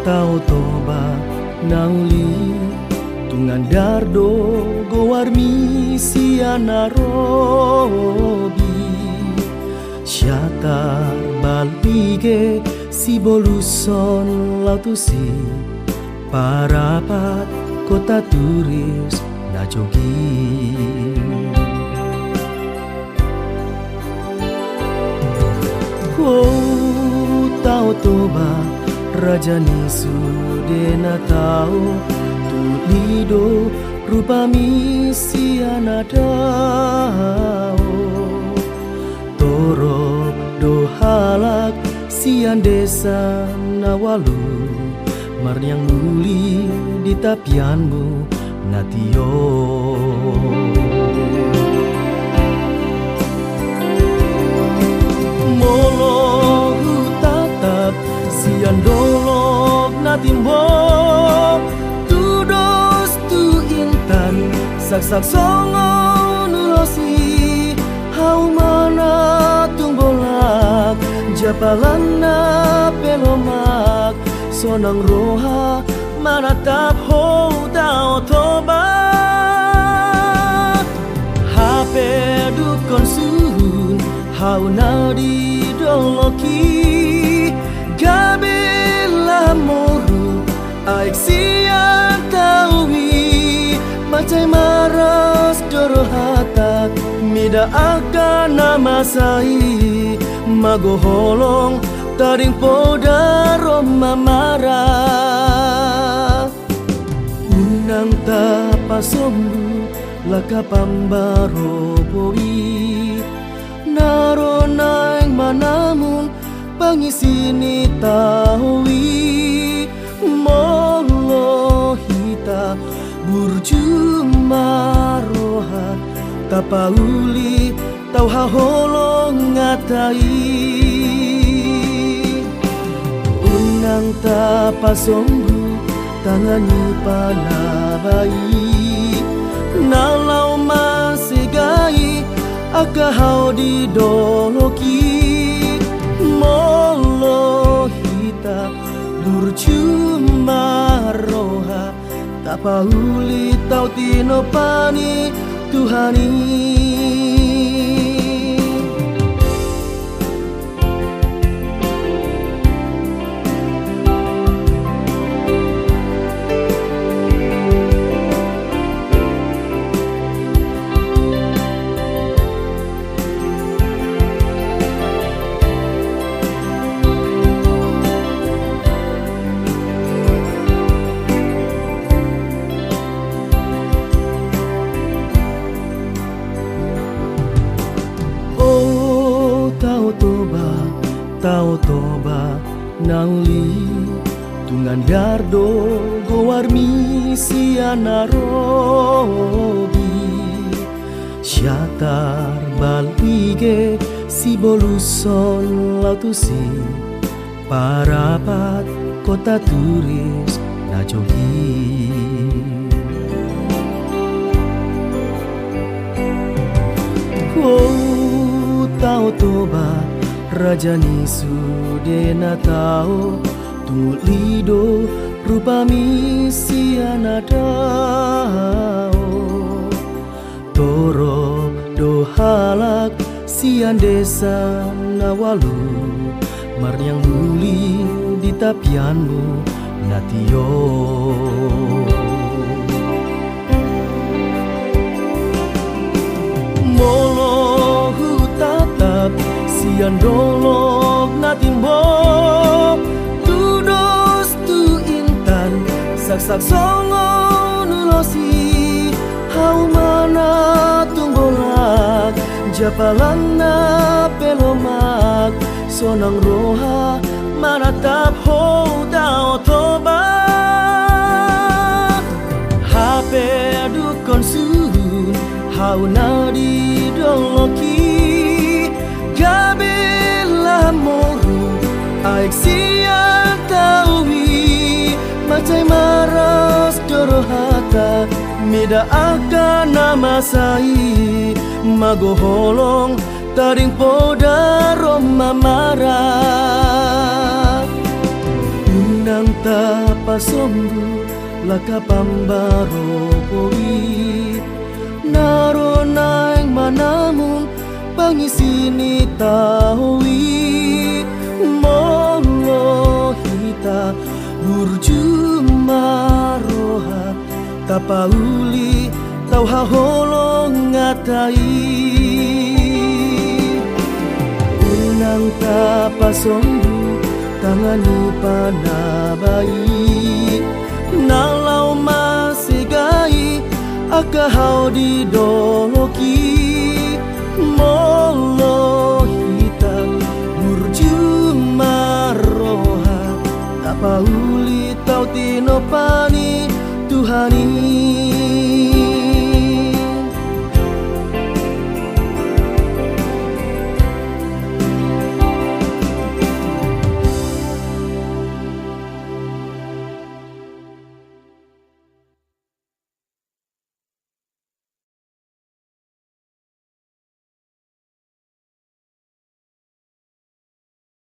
Tau toba nauli tungan dardo gowarmi siana robi syatar balige si boluson lautusi parapat kota turis na jogi tau toba Rajani sudena tau tulido rupa misi anadao torok do halak sian desa nawalu mariang muli di tapianmu natio sian dolok na timbo tudos tu intan sak songo nulosi hau mana tungbolak japalan na pelomak sonang roha mana tap ho dao toba hape dukon suhun hau na di doloki Kabila moru aik siang taui Macai maras doro hatak Mida akan nama sai Mago holong taring podaro mamara Unang tapasombu laka pambaro boi Naro naing manamun pangisini tahui molo hita burju maroha tapauli tau haholong ngatai unang tapasombu tangani panabai nalau masigai akahau di doloki molo hita burcuma roha tapauli tau tino pani Tuhani Tau toba nauli tungan dardo gowarmi siana robi syatar balige si boluson lautusi parapat kota turis na jogi tau toba Rajani sudena tau tulido rupa misi anadao torok do halak sian desa nawalu mariang muli di tapianmu natio molo hutatap sian dolok na timbo tudos tu intan sak songo nulosi hau mana tungbolak japalan na pelomak sonang roha mana tap ho dao toba tidak akan namasai magoholong taring poda roma marah unang tapasombu laka pambaro poi naro naing manamun pangisini tahui molo hita burjumaroha tapauli tau haholong ngatai unang tapasombu tangani panabai nalau masigai akahau di doloki mo